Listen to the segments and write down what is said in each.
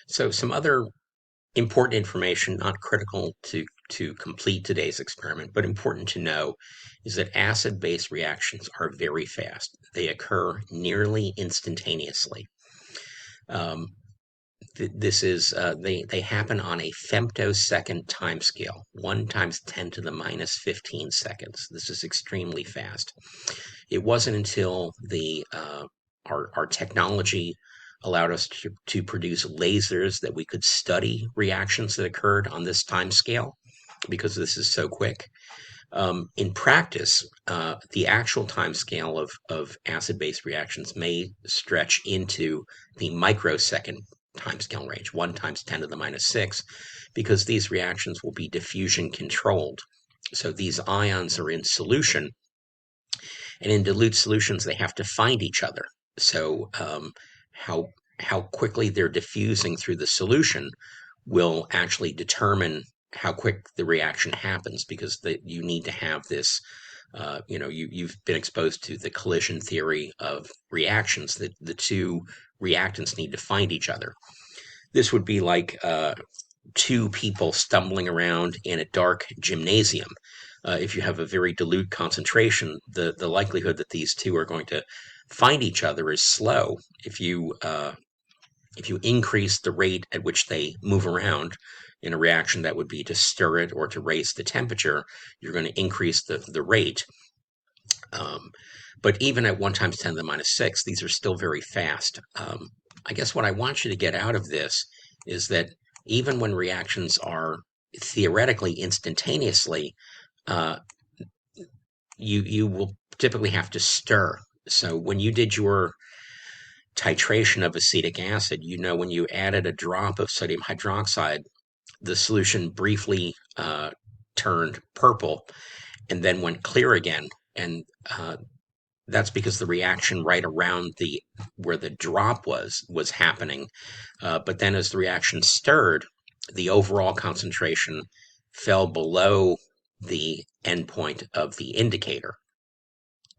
So some other important information, not critical to complete today's experiment, but important to know, is that acid-base reactions are very fast. They occur nearly instantaneously. Um, this is they happen on a femtosecond time scale, 1 times 10 to the minus 15 seconds. This is extremely fast. It wasn't until the our technology allowed us to produce lasers that we could study reactions that occurred on this time scale, because this is so quick. In practice, the actual time scale of acid-base reactions may stretch into the microsecond timescale range, 1 times 10 to the minus 6, because these reactions will be diffusion controlled. So these ions are in solution, and in dilute solutions, they have to find each other. So how how quickly they're diffusing through the solution will actually determine how quick the reaction happens, because you need to have this. You've been exposed to the collision theory of reactions, that the two reactants need to find each other. This would be like two people stumbling around in a dark gymnasium. If you have a very dilute concentration, the likelihood that these two are going to find each other is slow. If you increase the rate at which they move around in a reaction, that would be to stir it or to raise the temperature, you're going to increase the rate. Um, but even at 1 times 10 to the minus 6, these are still very fast. I guess what I want you to get out of this is that even when reactions are theoretically instantaneously, uh, you will typically have to stir. So when you did your titration of acetic acid, when you added a drop of sodium hydroxide, the solution briefly turned purple and then went clear again. And that's because the reaction right around the where the drop was happening. But then as the reaction stirred, the overall concentration fell below the endpoint of the indicator.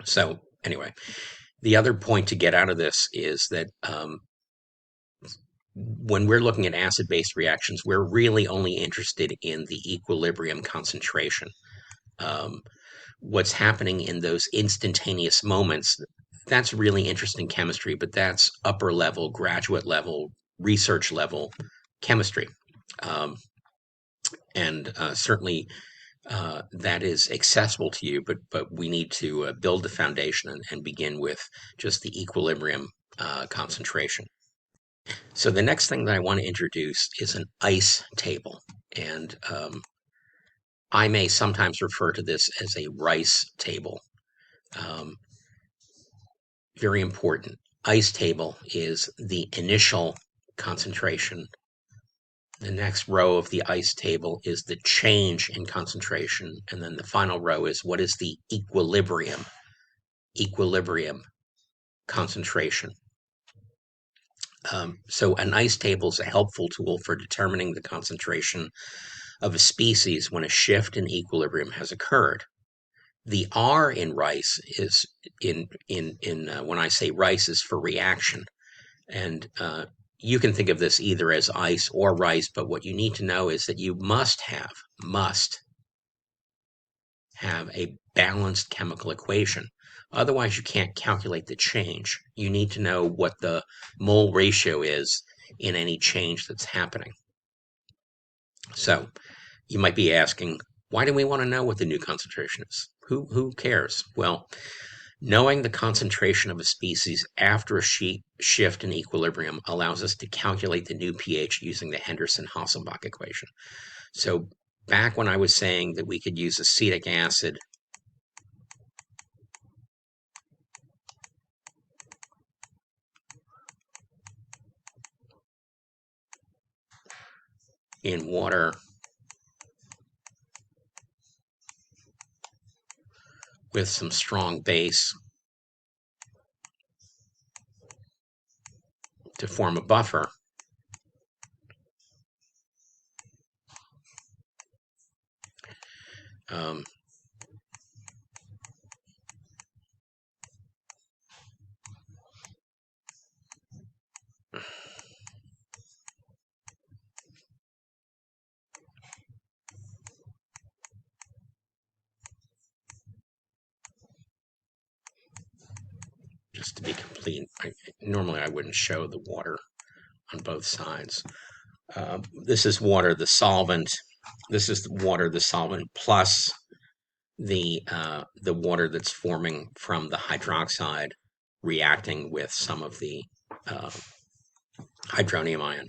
So anyway, the other point to get out of this is that when we're looking at acid-base reactions, we're really only interested in the equilibrium concentration. Um, what's happening in those instantaneous moments, that's really interesting chemistry, but that's upper level, graduate level, research level chemistry. Um, and certainly that is accessible to you, but we need to build the foundation and begin with just the equilibrium concentration. So the next thing that I want to introduce is an ice table. And I may sometimes refer to this as a rice table. Um, very important. Ice table is the initial concentration. The next row of the ice table is the change in concentration. And then the final row is what is the equilibrium concentration. So an ice table is a helpful tool for determining the concentration of a species when a shift in equilibrium has occurred. The R in rice is in when I say rice is for reaction, and you can think of this either as ice or rice. But what you need to know is that you must have a balanced chemical equation. Otherwise, you can't calculate the change. You need to know what the mole ratio is in any change that's happening. So you might be asking, why do we want to know what the new concentration is? Who cares? Well, knowing the concentration of a species after a shift in equilibrium allows us to calculate the new pH using the Henderson-Hasselbalch equation. So back when I was saying that we could use acetic acid in water with some strong base to form a buffer, um, just to be complete. Normally I wouldn't show the water on both sides. This is water, the solvent. This is the water, the solvent, plus the water that's forming from the hydroxide reacting with some of the hydronium ion.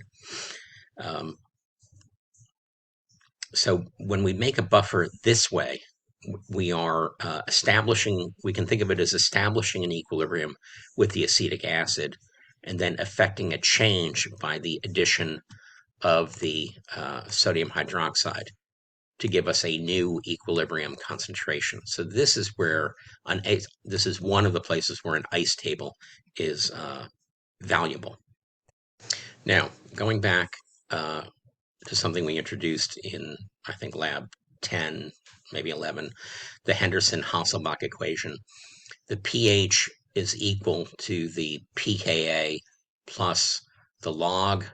So when we make a buffer this way, we are we can think of it as establishing an equilibrium with the acetic acid and then affecting a change by the addition of the sodium hydroxide to give us a new equilibrium concentration. So this is where this is one of the places where an ice table is valuable. Now, going back to something we introduced in, I think, lab 10, maybe 11, the Henderson-Hasselbalch equation. The pH is equal to the pKa plus the log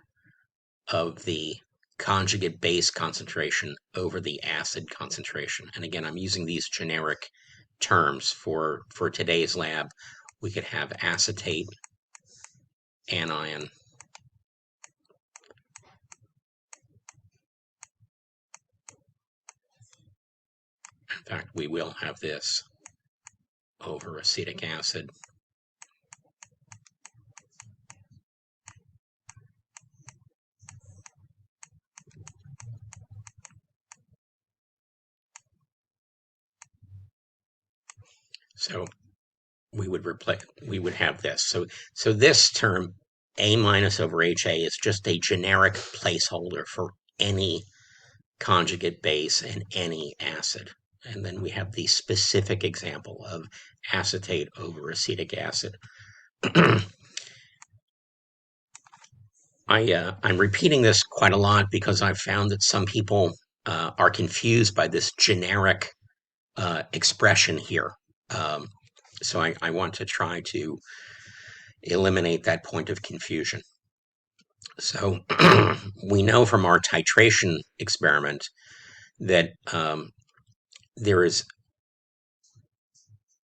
of the conjugate base concentration over the acid concentration. And again, I'm using these generic terms for today's lab. We could have acetate, anion, in fact, we will have this over acetic acid. So we would have this. So this term, A minus over HA, is just a generic placeholder for any conjugate base and any acid. And then we have the specific example of acetate over acetic acid. I'm repeating this quite a lot because I've found that some people are confused by this generic expression here. So I want to try to eliminate that point of confusion. So we know from our titration experiment that there is,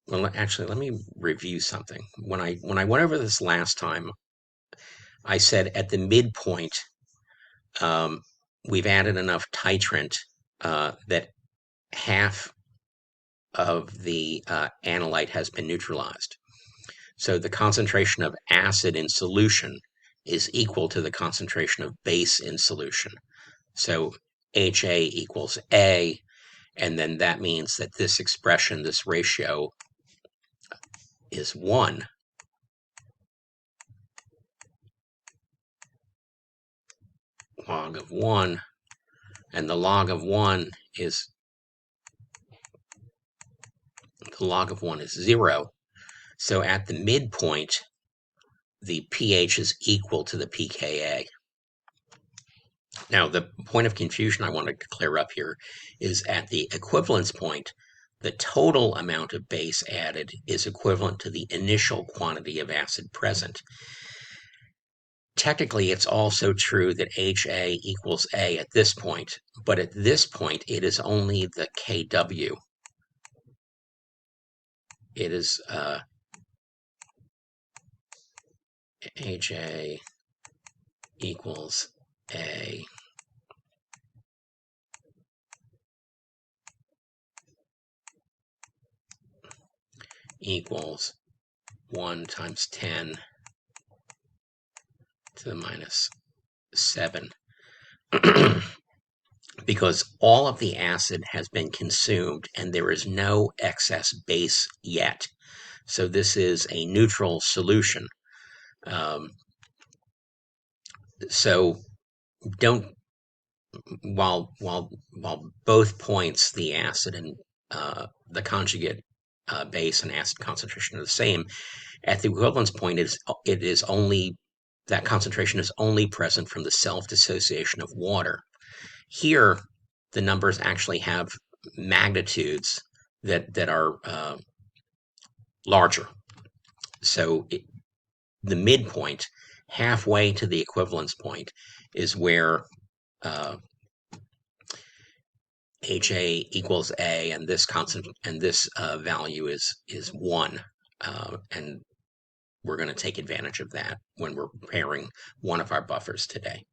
well, actually, let me review something. When I went over this last time, I said at the midpoint, we've added enough titrant that half of the analyte has been neutralized. So the concentration of acid in solution is equal to the concentration of base in solution. So HA equals A, and then that means that this expression, this ratio, is 1. Log of 1, and the log of 1 is 0. So at the midpoint, the pH is equal to the pKa. Now, the point of confusion I want to clear up here is at the equivalence point, the total amount of base added is equivalent to the initial quantity of acid present. Technically, it's also true that HA equals A at this point, but at this point, it is only the Kw. It is HA equals A equals 1 times 10 to the minus 7. Because all of the acid has been consumed and there is no excess base yet. So this is a neutral solution. So don't, while both points, the acid and the conjugate base and acid concentration are the same, at the equivalence point, it is only, that concentration is only present from the self-dissociation of water. Here, the numbers actually have magnitudes that are larger. So the midpoint, halfway to the equivalence point, is where HA equals A, and this constant and this value is 1, and we're going to take advantage of that when we're preparing one of our buffers today.